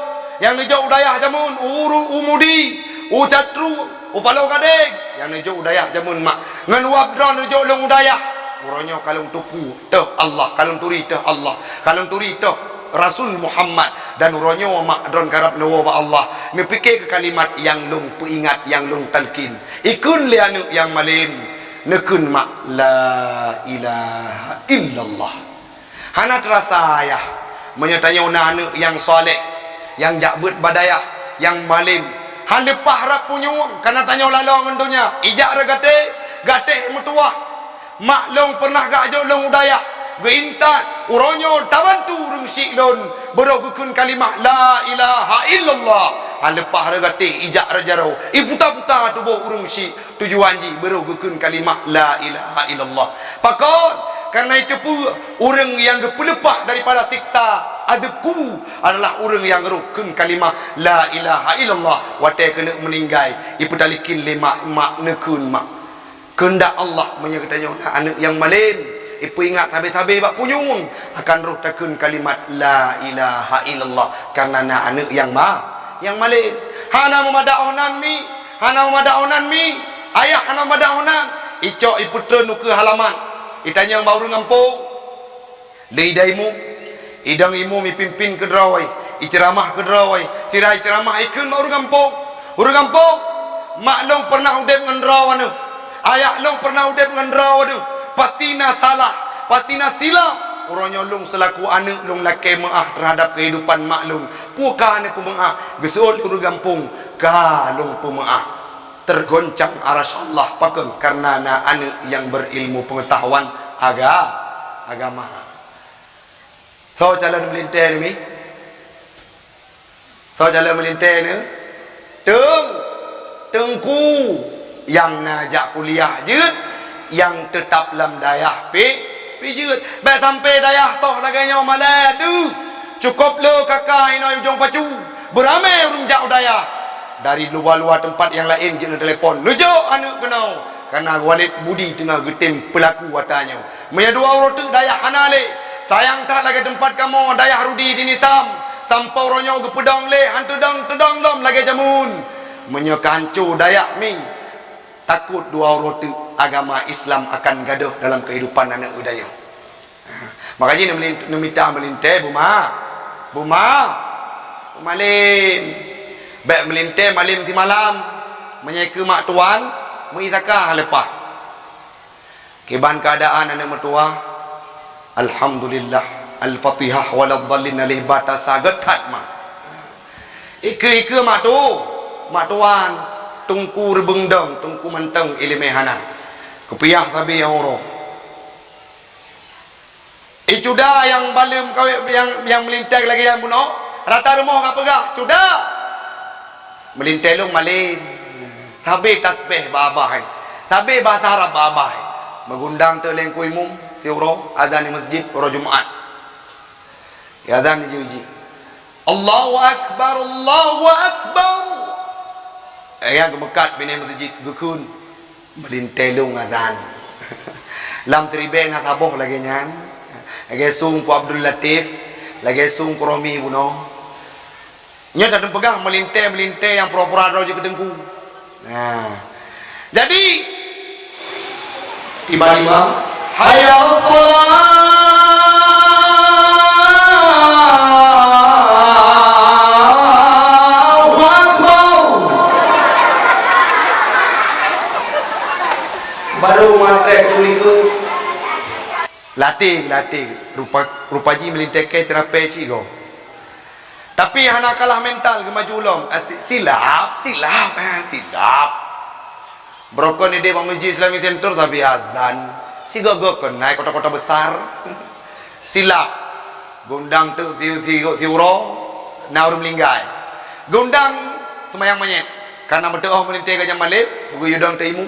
yang nejo udayah jamun umudi ucatru upalo kadeng yang nejo udayah jamun mak ngan wab drone nejo long udayah uronyo kalung tuku teh Allah kalung turi teh Allah kalung turi teh Rasul Muhammad dan uronyo mak drone karap newo ba Allah nepike ke kalimat yang long peingat yang long talkin ikun le anu yang malin nekun mak la ilaha illallah hana terasa ya menyatanya anu yang soleh yang jakbut badaya yang malim han lepah harap punyung kana tanya lalang endonya ijak gate mutuah mak long pernah gak jo long udaya geintat uronyo tabantu urung siklon berogukun kalimah la ilaha illallah han lepah regate ijak rajaro iputa-puta tubuh urung si tujuan ji berogukun kalimah la ilaha illallah pakon Karena itu pun orang yang berlepas daripada siksa adabku adalah orang yang rukun kalimah la ilaha illallah watai kena meninggal iputalikin lima mak nekun mak kehendak Allah menyertanya anak yang malin ipu ingat habis-habis bak punyung akan roh takun kalimat la ilaha illallah karena anak yang malin hana memadaonan mi ayah hana memadaonan icok iputra nu ke halaman itanya baru ngampung lidaimu idang imu mi pimpin ke drawai iceramah ke drawai tirai ceramah ikun baru ngampung mak long pernah udep ngendraw anu ayah long pernah udep ngendraw anu pastina salah pastina silap orangnya long selaku anak long laki maaf terhadap kehidupan maklum puka anak pemaaf gesul urang kampung kalong pemaaf tergoncang aras Allah pakem karena anak yang berilmu pengetahuan agama. So jalan melintai ni, tengku yang najak kuliah je, yang tetap dalam dayah pijut. Baik sampai dayah toh laganya malah tu. Cukup lo kakak ino ujung pacu. Beramai urung jauh dayah. Dari luar-luar tempat yang lain jenis telefon nujuk anak kenau karena Walid Budi tengah getim pelaku watanya punya dua orang tu dayah hanale sayang tak lagi tempat kamu dayah Rudi di Nisam sampai orangnya ke pedang le hantu tedang dom lagi jamun menyekancu dayah mi takut dua orang tu agama Islam akan gaduh dalam kehidupan anak udaya makanya minta melintai buma malim baik melintai malim di malam menyeka mak tuan mengisakah lepas keban keadaan anak mertua alhamdulillah al-fatihah waladhdallin alih bata sagat hatma ike mak tuan tungku rebengdang tungku menteng ilimehana kepiah tabi yang oro icuda yang balim kau yang melintai lagi yang bunuh rata rumah apa gak cuda melintai lu malin tabe tasbih babah tabe bahasa Arab babah mengundang teleng ku imum tiuro azan di masjid ora Jumaat ya azan di uji Allahu akbar yang gemekat bini masjid gukun melintai lu azan lam tribe nak aboh lagi nyan lagi sung ku Abdul Latif lagi sung ku Romi buno nya datang pegang melintai yang pura-pura ada je kedengku. Nah. Jadi tiba-tiba hayya as-salat Allahu akbar. Baru matre kuliku. Latih rupa ji melintai ke terapai cigo. Tapi hana kalah mental ke maju ulong silap brokon ide Bang Masjid Islamic Center tapi azan si gogokon naik kota-kota besar silap gondang tu tiuro naur melinggai gondang semayang manyet karena berdoa melintai gajah malib buku yudang teimu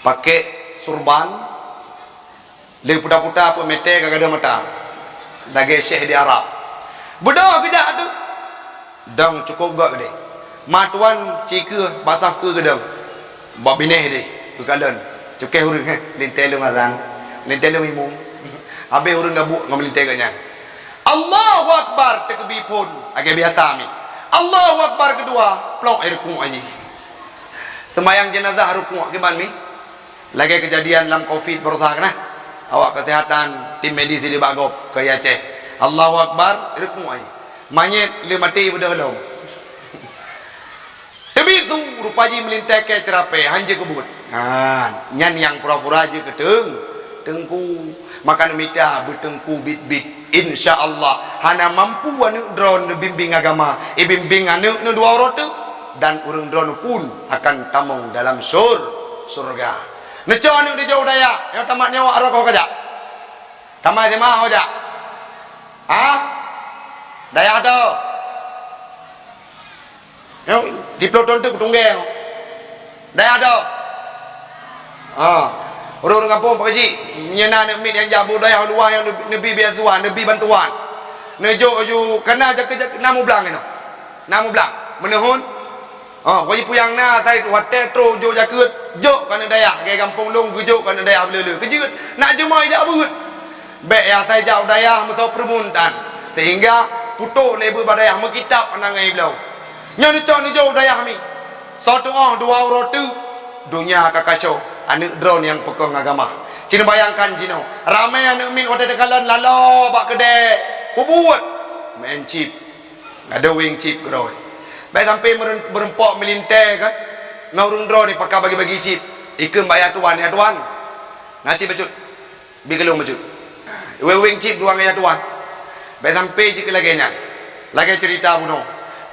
pakai surban le puta-puta apa mete kagak ada mata lagi syekh di Arab berdoa kejap tu dang cukup gak gede matuan cika basah ke gedang bab bineh deh ke kalan cukai hurung lintai lu azan lintai lu imum habis hurung gabuk ngam lintai ganya Allahu akbar takbir pun agak biasa mi Allahu akbar kedua plong air ku aji semayang jenazah rukuk ke ban mi lagi kejadian dalam covid berusaha kena awak kesehatan tim medis di Bagop ke Aceh Allahu akbar rukuk aji manyet le mati bedah long tapi tu rupaji melintai ke cerape hanje kebut nyan yang pura-pura aja tengku makan mita bertengku bit insyaallah hana mampu anu drone bimbing agama bimbing anu dua orang tu dan urang drone pun akan tamong dalam surga neco anu di jauh daya yang tamat nyawa arah kau kajak tamat jemaah kau jak daya ada di peloton tu tunggu daya ada Orang kampung Pak Haji, nyena nak mit yang jabu daya luar yang nebi biasuan, nebi bantuan. Nejo ju kena kerja namu belang ino. Namu belang. Menehun. Oh, kau puyang na tai hotel tro jo jakut, jo kana daya ke kampung long jo kana daya belele. Kejut nak jemai jak berut. Baik ya tai jau daya mutau permuntan. Sehingga putuk lebu badaya mekitab anangai belau. Nyo ni jo daya mi. Satu dua rotu dunia kakasyo anak drone yang pekong agama. Cina bayangkan Cina ramai anak min hotel dekalan lalo bak kedai pubuat main chip ada wing chip geroi baik sampai berempok melintai kan ngaurung drone ni pakai bagi-bagi chip ikem bayar tuan ya tuan ngaci becut bigelung becut wing chip dua ya tuan baik sampai jika lagi cerita buno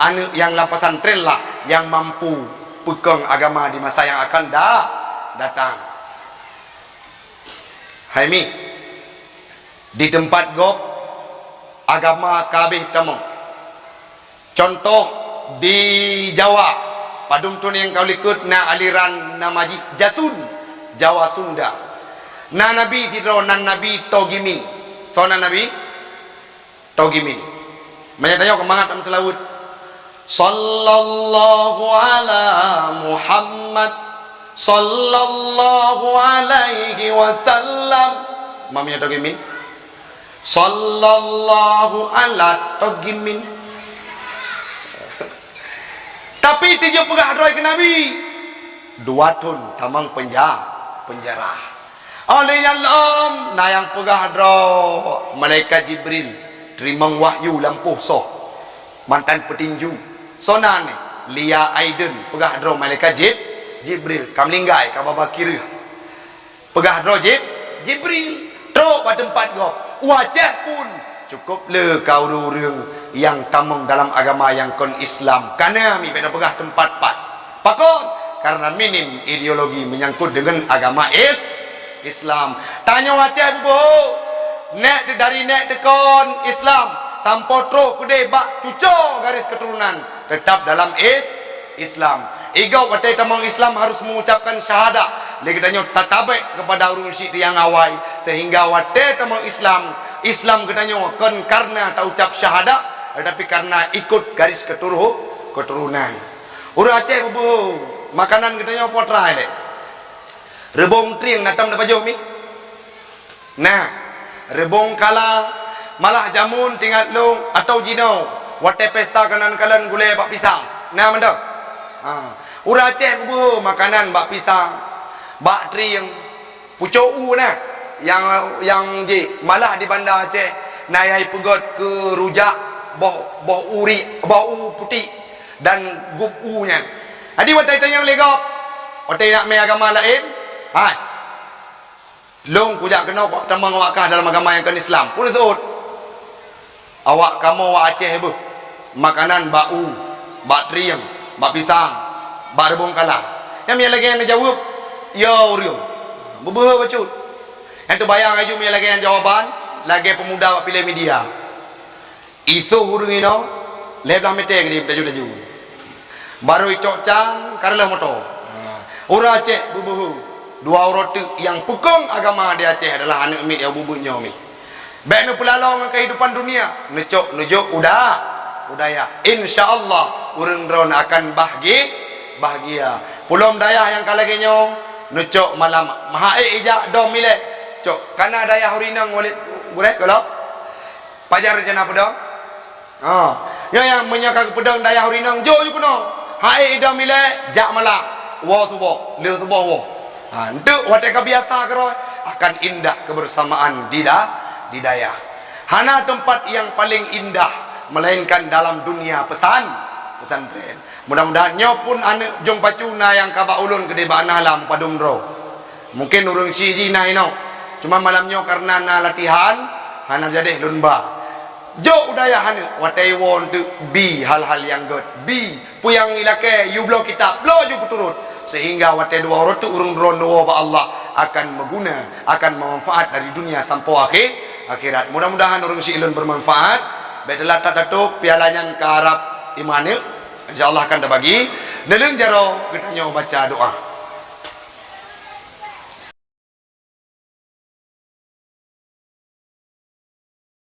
anak yang lapasan tren lah yang mampu pegang agama di masa yang akan datang. Hai mi di tempat gop agama kabeh tamam. Contoh di Jawa padum tun yang kau ikut na aliran nama Jasun Jawa Sunda. Na nabi tidro nan nabi Togimi. So na nabi Togimi. Menyatanya kemangat am selawut. Sallallahu ala Muhammad sallallahu alaihi wasallam. Mamanya Togimin. Sallallahu ala Togimin. Tapi tujuh pegah droy ke Nabi. 2 tahun tamang penjara. Oleh Allah na yang pegah droy malaikat Jibril terima wahyu lampuh soh mantan petinju. Sonan Lia Aiden pegah dro malaikat Jibril kamlinggai ka baba kira pegah dro Jibril tro pada tempat go wajah pun cukup le kau orang yang tamang dalam agama yang kon Islam karena mi beda pegah tempat pakon karena minim ideologi menyangkut dengan agama Islam tanya wajah bu nek dari nek tekon Islam sampotro kude bak cuco garis keturunan tetap dalam Islam. Ego watai tamang Islam harus mengucapkan syahadat. Lagi tanya tatabek kepada urun syik yang awai sehingga watai tamang Islam katanya kon karena tak ucap syahadat tetapi karena ikut garis keturunan. Urang Aceh bubu makanan katanya potra le. Rebong triang natam dapat jauh mi. Nah, rebong kala malah jamun tinggal long atau jinau wate pesta kanan kalan gulai bak pisang nah mendok urang Aceh bu makanan bak pisang bak tri yang pucuk na yang je malah di bandar Aceh nayai pegot ke rujak boh uri bau putih dan gup nya adi wate tanya legap wate nak mai agama lain hai long kujak kena bak tamang wakah dalam agama yang kan Islam pun sebut awak kamu awak Aceh bu makanan bau bak triang bak pisang bak rebung kala yang lagi yang jawab ya uriung bebuh bacut yang tu bayang aju lagi yang jawaban lagi pemuda bak pilih media itu urung ino leblah mete gede daju baru icok cang karela motor orang Aceh bebuh 2 orang tu yang pukung agama di Aceh adalah anak mit yang bubunya mi baik nu pulalong kehidupan dunia nujuk udah ya insyaallah urang drone akan bahagia pulom dayah yang kalagenyo nucuk malam mahae ijak dom mile cok kana dayah hurinang walid gurek kalau pajar jana pedang yang menyaka pedang dayah hurinang jo ju kuno hae ida mile jak malam wa tubo le tubo wo nduk wate ka biasa karo akan indah kebersamaan di daya. Hana tempat yang paling indah melainkan dalam dunia pesantren. Mudah-mudahan nyopun anak jong pacuna yang kaba ulun gede bana alam padumro. Mungkin urang siji na ino. Cuma malamnya karena na latihan hana jadi lumba. Jo udaya hana watai won to be hal-hal yang good. Be puyang ilake you blow kitab blow ju puturut sehingga watai 2 orang tu urang drone wa Allah akan akan memanfaat dari dunia sampai akhirat. Mudah-mudahan orang si ilun bermanfaat. Bedalah tak tutup pialanya ke Arab imane. InsyaAllah akan terbagi. Neleng jaro kita baca doa.